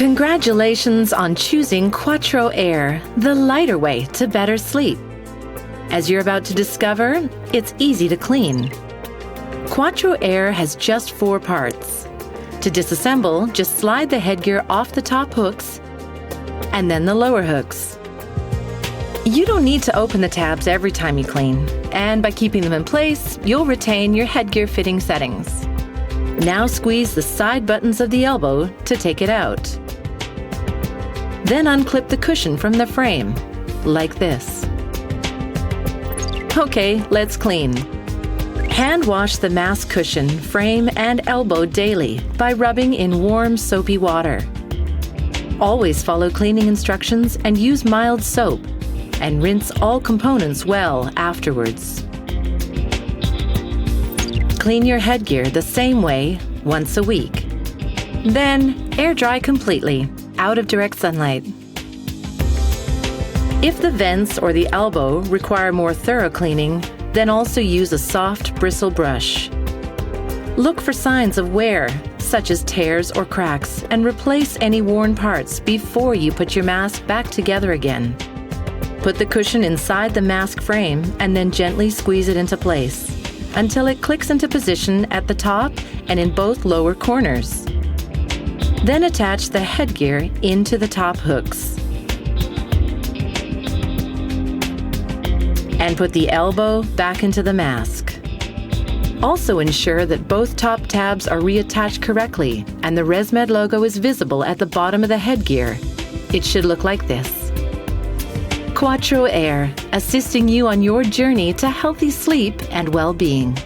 Congratulations on choosing Quattro Air, the lighter way to better sleep. As you're about to discover, it's easy to clean. Quattro Air has just 4 parts. To disassemble, just slide the headgear off the top hooks and then the lower hooks. You don't need to open the tabs every time you clean, and by keeping them in place, you'll retain your headgear fitting settings. Now squeeze the side buttons of the elbow to take it out. Then unclip the cushion from the frame, like this. Okay, let's clean. Hand wash the mask cushion, frame, and elbow daily by rubbing in warm, soapy water. Always follow cleaning instructions and use mild soap, and rinse all components well afterwards. Clean your headgear the same way once a week. Then air dry completely, out of direct sunlight. If the vents or the elbow require more thorough cleaning, then also use a soft bristle brush. Look for signs of wear, such as tears or cracks, and replace any worn parts before you put your mask back together again. Put the cushion inside the mask frame and then gently squeeze it into place until it clicks into position at the top and in both lower corners. Then attach the headgear into the top hooks. And put the elbow back into the mask. Also ensure that both top tabs are reattached correctly and the ResMed logo is visible at the bottom of the headgear. It should look like this. Quattro Air, assisting you on your journey to healthy sleep and well-being.